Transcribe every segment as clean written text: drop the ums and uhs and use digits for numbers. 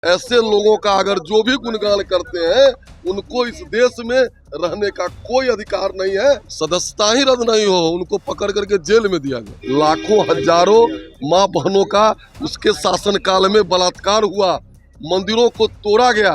ऐसे लोगों का अगर जो भी गुणगान करते हैं उनको इस देश में रहने का कोई अधिकार नहीं है। सदस्यता ही रद्द नहीं हो, उनको पकड़ करके जेल में दिया जाए। लाखों हजारों माँ बहनों का उसके शासनकाल में बलात्कार हुआ, मंदिरों को तोड़ा गया।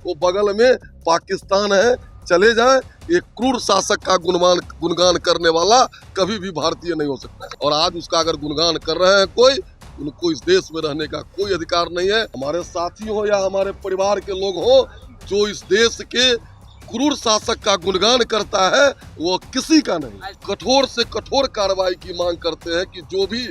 वो बगल में पाकिस्तान है, चले जाएं। एक क्रूर शासक का गुणगान करने वाला कभी भी भारतीय नहीं हो सकता। और आज उसका अगर गुणगान कर रहे हैं कोई, उनको इस देश में रहने का कोई अधिकार नहीं है। हमारे साथी हो या हमारे परिवार के लोग हो, जो इस देश के क्रूर शासक का गुणगान करता है वो किसी का नहीं। कठोर से कठोर कार्रवाई की मांग करते हैं कि जो भी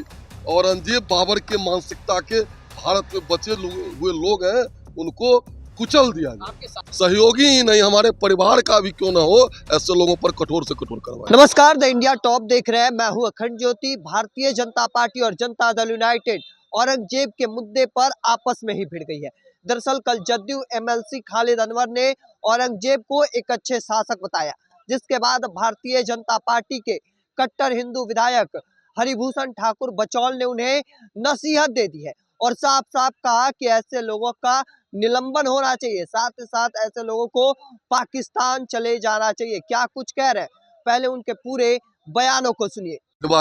औरंगजेब बाबर के मानसिकता के भारत में बचे हुए लोग हैं उनको कुचल दिया जाए। सहयोगी ही नहीं, हमारे परिवार का भी क्यों ना हो, ऐसे लोगों पर कठोर से कठोर कार्रवाई। नमस्कार, द इंडिया टॉप देख रहे हैं। मैं हूं अखंड ज्योति। भारतीय जनता पार्टी और जनता दल यूनाइटेड औरंगजेब के मुद्दे पर आपस में ही भिड़ गई है। दरअसल कल जदयू एमएलसी खालिद अनवर ने औरंगजेब को एक अच्छे शासक बताया, जिसके बाद भारतीय जनता पार्टी के कट्टर हिंदू विधायक हरिभूषण ठाकुर बचौल ने उन्हें नसीहत दे दी है और साफ साफ कहा कि ऐसे लोगों का निलंबन होना चाहिए, साथ ही साथ ऐसे लोगों को पाकिस्तान चले जाना चाहिए। क्या कुछ कह रहे हैं, पहले उनके पूरे बयानों को सुनिए।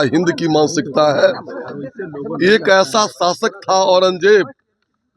हिंद की मानसिकता है। एक ऐसा शासक था औरंगजेब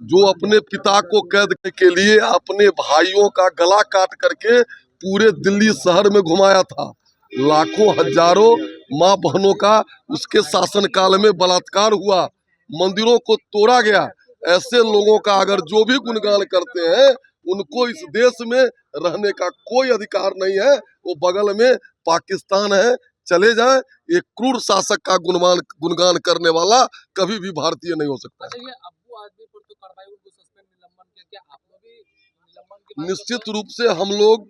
जो अपने पिता को कैद के लिए अपने भाइयों का गला काट करके पूरे दिल्ली शहर में घुमाया था। लाखों हजारों माँ बहनों का उसके शासनकाल में बलात्कार हुआ, मंदिरों को तोड़ा गया। ऐसे लोगों का अगर जो भी गुणगान करते हैं उनको इस देश में रहने का कोई अधिकार नहीं है। वो बगल में पाकिस्तान है, चले जाएं। एक क्रूर शासक का गुणगान करने वाला कभी भी भारतीय नहीं हो सकता। अच्छा, ये अब्बू आदमी पर तो कार्रवाई, उनको सस्पेंड निलंबन किया, क्या आप लोग भी निलंबन की मांग निश्चित रूप से हम लोग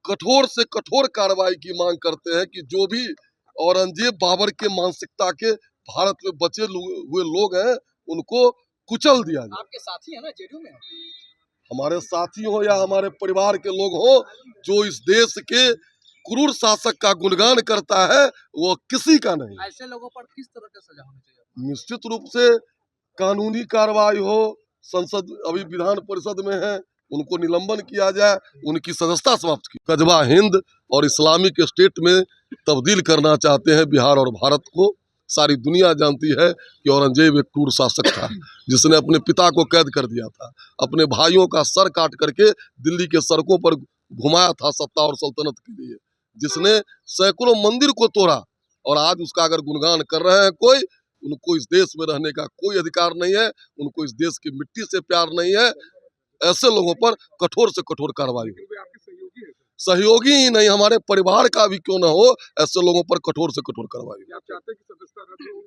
कठोर से कठोर कार्रवाई की मांग करते हैं कि जो भी औरंगजेब बाबर के मानसिकता के भारत में बचे हुए लोग हैं उनको कुचल दिया जाए। आपके साथी है ना जेडीयू में? हमारे साथी हो या हमारे परिवार के लोग हो, जो इस देश के क्रूर शासक का गुणगान करता है वो किसी का नहीं। ऐसे लोगों पर किस तरह की सजा होनी चाहिए? निश्चित रूप से कानूनी कार्रवाई हो। संसद अभी विधान परिषद में है, उनको निलंबन किया जाए, उनकी सदस्यता समाप्त की। कजवा हिंद और इस्लामिक स्टेट में तब्दील करना चाहते हैं बिहार और भारत को। सारी दुनिया जानती है कि औरंगजेब एक क्रूर शासक था जिसने अपने पिता को कैद कर दिया था, अपने भाइयों का सर काट करके दिल्ली के सड़कों पर घुमाया था सत्ता और सल्तनत के लिए, जिसने सैकड़ों मंदिर को तोड़ा। और आज उसका अगर गुणगान कर रहे हैं कोई, उनको इस देश में रहने का कोई अधिकार नहीं है, उनको इस देश की मिट्टी से प्यार नहीं है। ऐसे लोगों पर कठोर से कठोर कार्रवाई। सहयोगी ही नहीं, हमारे परिवार का भी क्यों ना हो, ऐसे लोगों पर कठोर से कठोर कार्रवाई। आप चाहते हैं कि सदस्यता रद्द हो?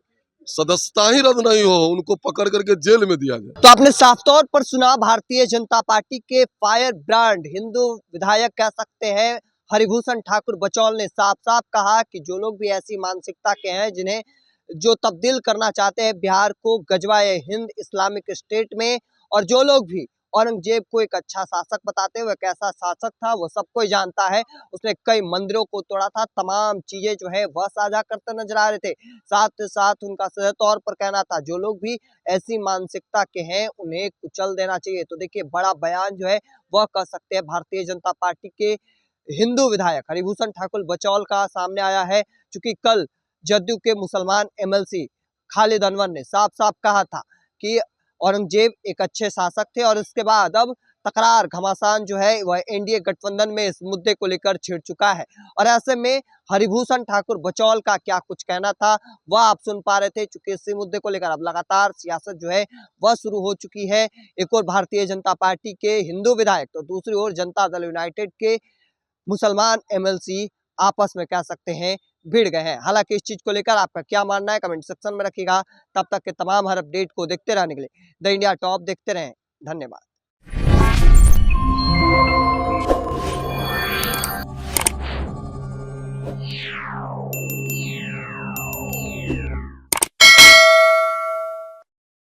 सदस्यता ही रद्द नहीं हो, उनको पकड़ करके जेल में दिया जाए। तो आपने साफ तौर पर सुना, भारतीय जनता पार्टी के फायर ब्रांड हिंदू विधायक कह सकते हैं हरिभूषण ठाकुर बचौल ने साफ साफ कहा कि जो लोग भी ऐसी मानसिकता के हैं, जिन्हें जो तब्दील करना चाहते हैं बिहार को गजवाए हिंद इस्लामिक स्टेट में, और जो लोग भी औरंगजेब को एक अच्छा शासक बताते हैं, वह कैसा शासक था वो सब कोई जानता है। उसने कई मंदिरों को तोड़ा था, तमाम चीजें जो है वह साझा करते नजर आ रहे थे। साथ साथ उनका सीधे तौर पर कहना था जो लोग भी ऐसी मानसिकता के हैं उन्हें कुचल देना चाहिए। तो देखिए, बड़ा बयान जो है वह कह सकते हैं भारतीय जनता पार्टी के हिंदू विधायक हरिभूषण ठाकुर बचौल का सामने आया है। चूंकि कल जदयू के मुसलमान एमएलसी खालिद अनवर ने साफ साफ कहा था कि औरंगजेब एक अच्छे शासक थे, और इसके बाद अब तकरार घमासान जो है वह एनडीए गठबंधन में इस मुद्दे को लेकर छिड़ चुका है। और ऐसे में हरिभूषण ठाकुर बचौल का क्या कुछ कहना था वह आप सुन पा रहे थे। चूंकि इसी मुद्दे को लेकर अब लगातार सियासत जो है वह शुरू हो चुकी है। एक और भारतीय जनता पार्टी के हिंदू विधायक, तो दूसरी ओर जनता दल यूनाइटेड के मुसलमान एमएलसी आपस में कह सकते हैं भिड़ गए हैं। हालांकि इस चीज को लेकर आपका क्या मानना है कमेंट सेक्शन में रखिएगा। तब तक के तमाम हर अपडेट को देखते रहने के लिए द इंडिया टॉप देखते रहें। धन्यवाद।